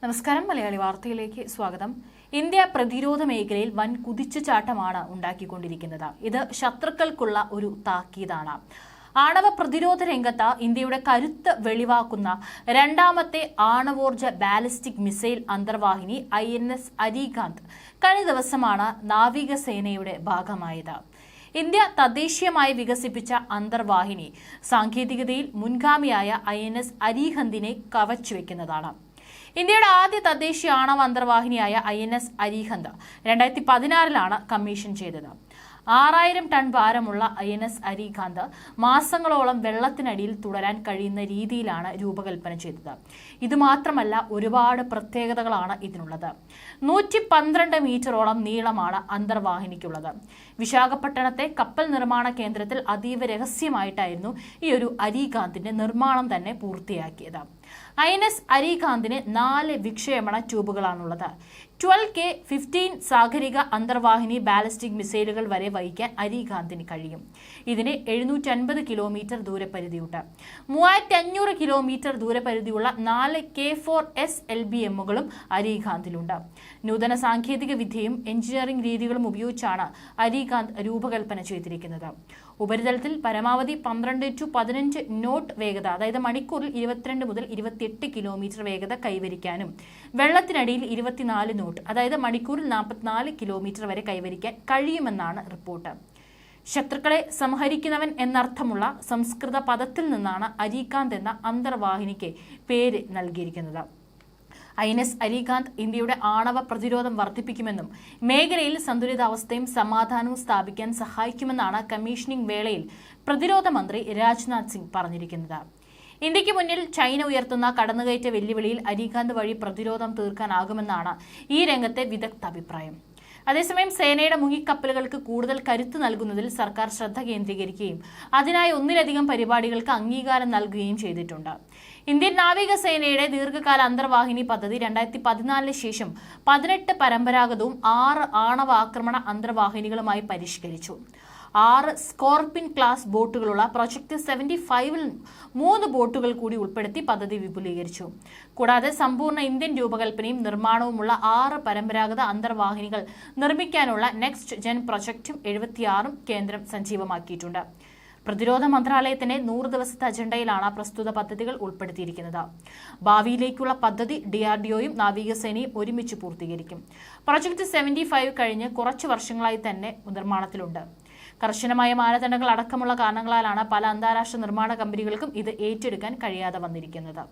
നമസ്കാരം. മലയാളി വാർത്തയിലേക്ക് സ്വാഗതം. ഇന്ത്യ പ്രതിരോധ മേഖലയിൽ വൻ കുതിച്ചുചാട്ടമാണ് ഉണ്ടാക്കിക്കൊണ്ടിരിക്കുന്നത്. ഇത് ശത്രുക്കൾക്കുള്ള ഒരു താക്കീതാണ്. ആണവ പ്രതിരോധ രംഗത്ത് ഇന്ത്യയുടെ കരുത്ത് വെളിവാക്കുന്ന രണ്ടാമത്തെ ആണവോർജ ബാലിസ്റ്റിക് മിസൈൽ അന്തർവാഹിനി INS അരികാന്ത് കഴിഞ്ഞ ദിവസമാണ് നാവികസേനയുടെ ഭാഗമായത്. ഇന്ത്യ തദ്ദേശീയമായി വികസിപ്പിച്ച അന്തർവാഹിനി സാങ്കേതികതയിൽ മുൻഗാമിയായ INS അരിഹന്തിനെ കവച്ചുവെക്കുന്നതാണ്. ഇന്ത്യയുടെ ആദ്യ തദ്ദേശീയ ആണവ അന്തർവാഹിനിയായ INS അരിഹന്ത് 2016 കമ്മീഷൻ ചെയ്തത്. 6000 ടൺ ഭാരമുള്ള INS അരികാന്ത് മാസങ്ങളോളം വെള്ളത്തിനടിയിൽ തുടരാൻ കഴിയുന്ന രീതിയിലാണ് രൂപകൽപ്പന ചെയ്തത്. ഇതുമാത്രമല്ല, ഒരുപാട് പ്രത്യേകതകളാണ് ഇതിനുള്ളത്. 112 മീറ്ററോളം നീളമാണ് അന്തർവാഹിനിക്കുള്ളത്. വിശാഖപട്ടണത്തെ കപ്പൽ നിർമ്മാണ കേന്ദ്രത്തിൽ അതീവ രഹസ്യമായിട്ടായിരുന്നു ഈ ഒരു അരികാന്തിന്റെ നിർമ്മാണം തന്നെ പൂർത്തിയാക്കിയത്. INS അരികാന്തിന് 4 വിക്ഷേപണ ട്യൂബുകളാണുള്ളത്. 12K-15 സാഗരിക അന്തർവാഹിനി ബാലിസ്റ്റിക് മിസൈലുകൾ വരെ വഹിക്കാൻ അരികാന്തിന് കഴിയും. ഇതിന് 750 കിലോമീറ്റർ ദൂരപരിധിയുണ്ട്. 3500 kilometre ദൂരപരിധിയുള്ള 4 K4S LBMകളും അരികാന്തിലുണ്ട്. നൂതന സാങ്കേതിക വിദ്യയും എഞ്ചിനീയറിംഗ് രീതികളും ഉപയോഗിച്ചാണ് അരികാന്ത് രൂപകൽപ്പന ചെയ്തിരിക്കുന്നത്. ഉപരിതലത്തിൽ പരമാവധി 12 to 15 നോട്ട് വേഗത, അതായത് മണിക്കൂറിൽ 22 മുതൽ 28 കിലോമീറ്റർ വേഗത കൈവരിക്കാനും വെള്ളത്തിനടിയിൽ 24 നോട്ട്, അതായത് മണിക്കൂറിൽ 44 കിലോമീറ്റർ വരെ കൈവരിക്കാൻ കഴിയുമെന്നാണ് റിപ്പോർട്ട്. ശത്രുക്കളെ സംഹരിക്കുന്നവൻ എന്നർത്ഥമുള്ള സംസ്കൃത പദത്തിൽ നിന്നാണ് അരികാന്ത് എന്ന അന്തർവാഹിനിക്ക് പേര് നൽകിയിരിക്കുന്നത്. INS അരികാന്ത് ഇന്ത്യയുടെ ആണവ പ്രതിരോധം വർദ്ധിപ്പിക്കുമെന്നും മേഖലയിൽ സന്തുലിതാവസ്ഥയും സമാധാനവും സ്ഥാപിക്കാൻ സഹായിക്കുമെന്നാണ് കമ്മീഷനിംഗ് വേളയിൽ പ്രതിരോധ മന്ത്രി രാജ്നാഥ് സിംഗ് പറഞ്ഞിരിക്കുന്നത്. ഇന്ത്യക്ക് മുന്നിൽ ചൈന ഉയർത്തുന്ന കടന്നുകയറ്റ വെല്ലുവിളിയിൽ അരികാന്ത് വഴി പ്രതിരോധം തീർക്കാനാകുമെന്നാണ് ഈ രംഗത്തെ വിദഗ്ധ അഭിപ്രായം. അതേസമയം സേനയുടെ മുങ്ങിക്കപ്പലുകൾക്ക് കൂടുതൽ കരുത്ത് നൽകുന്നതിൽ സർക്കാർ ശ്രദ്ധ കേന്ദ്രീകരിക്കുകയും അതിനായി ഒന്നിലധികം പരിപാടികൾക്ക് അംഗീകാരം നൽകുകയും ചെയ്തിട്ടുണ്ട്. ഇന്ത്യൻ നാവികസേനയുടെ ദീർഘകാല അന്തർവാഹിനി പദ്ധതി 2014 ശേഷം 18 പരമ്പരാഗതവും 6 ആണവ ആക്രമണ അന്തർവാഹിനികളുമായി പരിഷ്കരിച്ചു. 6 സ്കോർപിൻ ക്ലാസ് ബോട്ടുകളുള്ള പ്രൊജക്ട് 75-ൽ 3 ബോട്ടുകൾ കൂടി ഉൾപ്പെടുത്തി പദ്ധതി വിപുലീകരിച്ചു. കൂടാതെ സമ്പൂർണ്ണ ഇന്ത്യൻ രൂപകൽപ്പനയും നിർമ്മാണവുമുള്ള 6 പരമ്പരാഗത അന്തർവാഹിനികൾ നിർമ്മിക്കാനുള്ള നെക്സ്റ്റ് ജെൻ പ്രൊജക്ടും 76 കേന്ദ്രം സജീവമാക്കിയിട്ടുണ്ട്. പ്രതിരോധ മന്ത്രാലയത്തിന്റെ 100 ദിവസത്തെ അജണ്ടയിലാണ് പ്രസ്തുത പദ്ധതികൾ ഉൾപ്പെടുത്തിയിരിക്കുന്നത്. ഭാവിയിലേക്കുള്ള പദ്ധതി DRDOയും നാവികസേനയും ഒരുമിച്ച് പൂർത്തീകരിക്കും. പ്രൊജക്ട് 75 കഴിഞ്ഞ് കുറച്ച് വർഷങ്ങളായി തന്നെ നിർമ്മാണത്തിലുണ്ട്. കർശനമായ മാനദണ്ഡങ്ങൾ അടക്കമുള്ള കാരണങ്ങളാലാണ് പല അന്താരാഷ്ട്ര നിർമ്മാണ കമ്പനികൾക്കും ഇത് ഏറ്റെടുക്കാൻ കഴിയാതെ വന്നിരിക്കുന്നത്.